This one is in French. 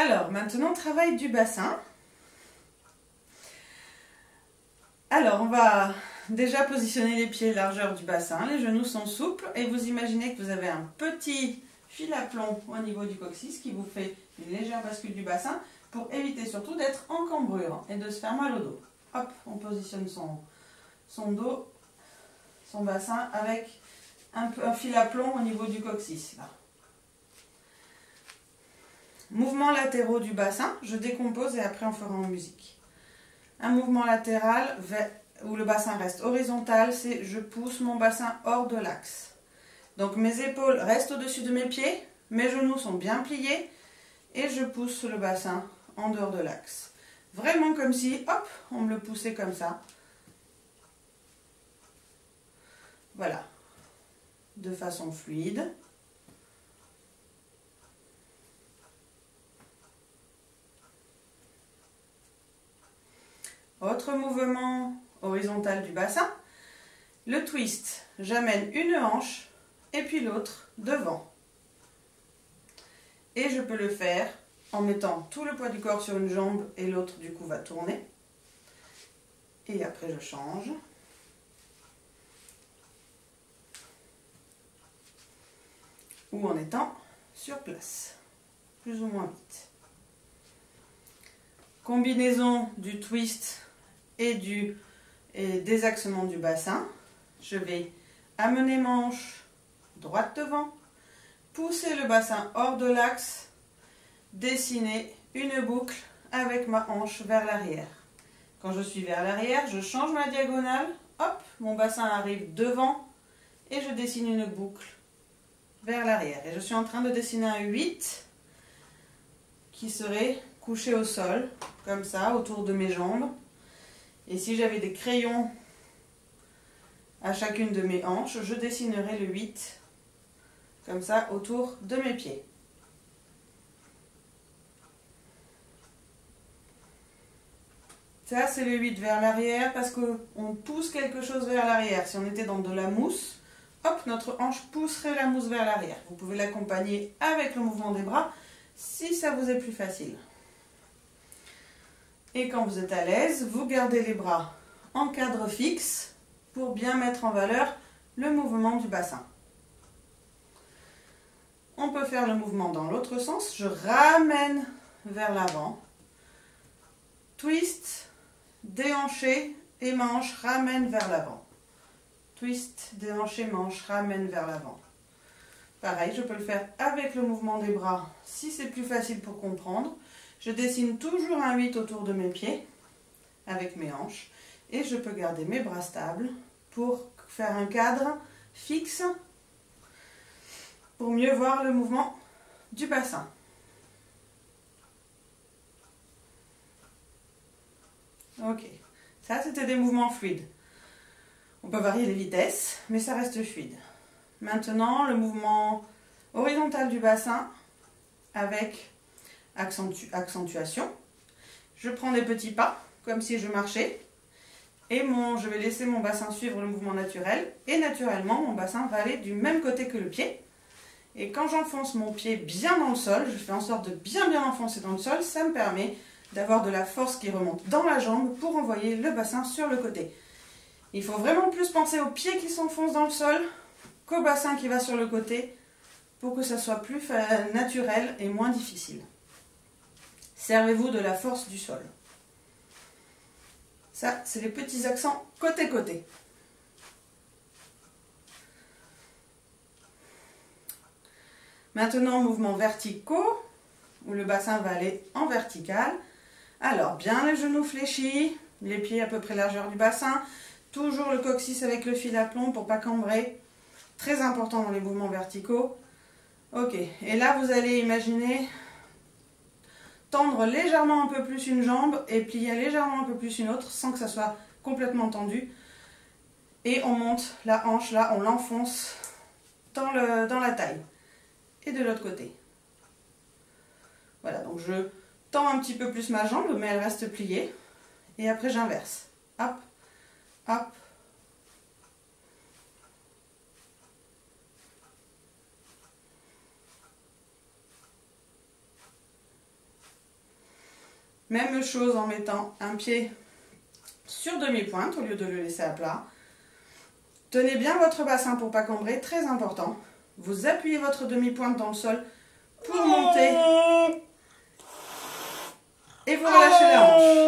Alors, maintenant, travail du bassin. Alors, on va déjà positionner les pieds largeur du bassin. Les genoux sont souples et vous imaginez que vous avez un petit fil à plomb au niveau du coccyx qui vous fait une légère bascule du bassin pour éviter surtout d'être en cambrure et de se faire mal au dos. Hop, on positionne son dos, son bassin avec un fil à plomb au niveau du coccyx. Là. Mouvements latéraux du bassin, je décompose et après on fera en musique. Un mouvement latéral où le bassin reste horizontal, c'est je pousse mon bassin hors de l'axe. Donc mes épaules restent au-dessus de mes pieds, mes genoux sont bien pliés et je pousse le bassin en dehors de l'axe. Vraiment comme si, hop, on me le poussait comme ça. Voilà, de façon fluide. Autre mouvement horizontal du bassin, le twist. J'amène une hanche et puis l'autre devant. Et je peux le faire en mettant tout le poids du corps sur une jambe et l'autre du coup va tourner. Et après je change. Ou en étant sur place, plus ou moins vite. Combinaison du twist et du désaxement du bassin. Je vais amener ma hanche droite devant, pousser le bassin hors de l'axe, dessiner une boucle avec ma hanche vers l'arrière. Quand je suis vers l'arrière, je change ma diagonale, hop, mon bassin arrive devant et je dessine une boucle vers l'arrière. Et je suis en train de dessiner un 8 qui serait couché au sol, comme ça, autour de mes jambes. Et si j'avais des crayons à chacune de mes hanches, je dessinerais le 8 comme ça autour de mes pieds. Ça, c'est le 8 vers l'arrière parce qu'on pousse quelque chose vers l'arrière. Si on était dans de la mousse, hop, notre hanche pousserait la mousse vers l'arrière. Vous pouvez l'accompagner avec le mouvement des bras si ça vous est plus facile. Et quand vous êtes à l'aise, vous gardez les bras en cadre fixe pour bien mettre en valeur le mouvement du bassin. On peut faire le mouvement dans l'autre sens. Je ramène vers l'avant. Twist, déhanché et ma hanche ramène vers l'avant. Twist, déhanché, ma hanche ramène vers l'avant. Pareil, je peux le faire avec le mouvement des bras si c'est plus facile pour comprendre. Je dessine toujours un 8 autour de mes pieds avec mes hanches et je peux garder mes bras stables pour faire un cadre fixe pour mieux voir le mouvement du bassin. Ok, ça c'était des mouvements fluides. On peut varier les vitesses, mais ça reste fluide. Maintenant, le mouvement horizontal du bassin avec accentuation. Je prends des petits pas, comme si je marchais, et je vais laisser mon bassin suivre le mouvement naturel, et naturellement, mon bassin va aller du même côté que le pied. Et quand j'enfonce mon pied bien dans le sol, je fais en sorte de bien enfoncer dans le sol, ça me permet d'avoir de la force qui remonte dans la jambe pour envoyer le bassin sur le côté. Il faut vraiment plus penser au pied qui s'enfonce dans le sol qu'au bassin qui va sur le côté pour que ça soit plus naturel et moins difficile. Servez-vous de la force du sol. Ça, c'est les petits accents côté-côté. Maintenant, mouvements verticaux, où le bassin va aller en vertical. Alors, bien les genoux fléchis, les pieds à peu près largeur du bassin, toujours le coccyx avec le fil à plomb pour ne pas cambrer. Très important dans les mouvements verticaux. Ok, et là vous allez imaginer tendre légèrement un peu plus une jambe et plier légèrement un peu plus une autre sans que ça soit complètement tendu. Et on monte la hanche, là on l'enfonce dans la taille. Et de l'autre côté. Voilà, donc je tends un petit peu plus ma jambe, mais elle reste pliée. Et après j'inverse. Hop, hop. Même chose en mettant un pied sur demi-pointe au lieu de le laisser à plat. Tenez bien votre bassin pour pas cambrer, très important. Vous appuyez votre demi-pointe dans le sol pour monter et vous relâchez les hanches.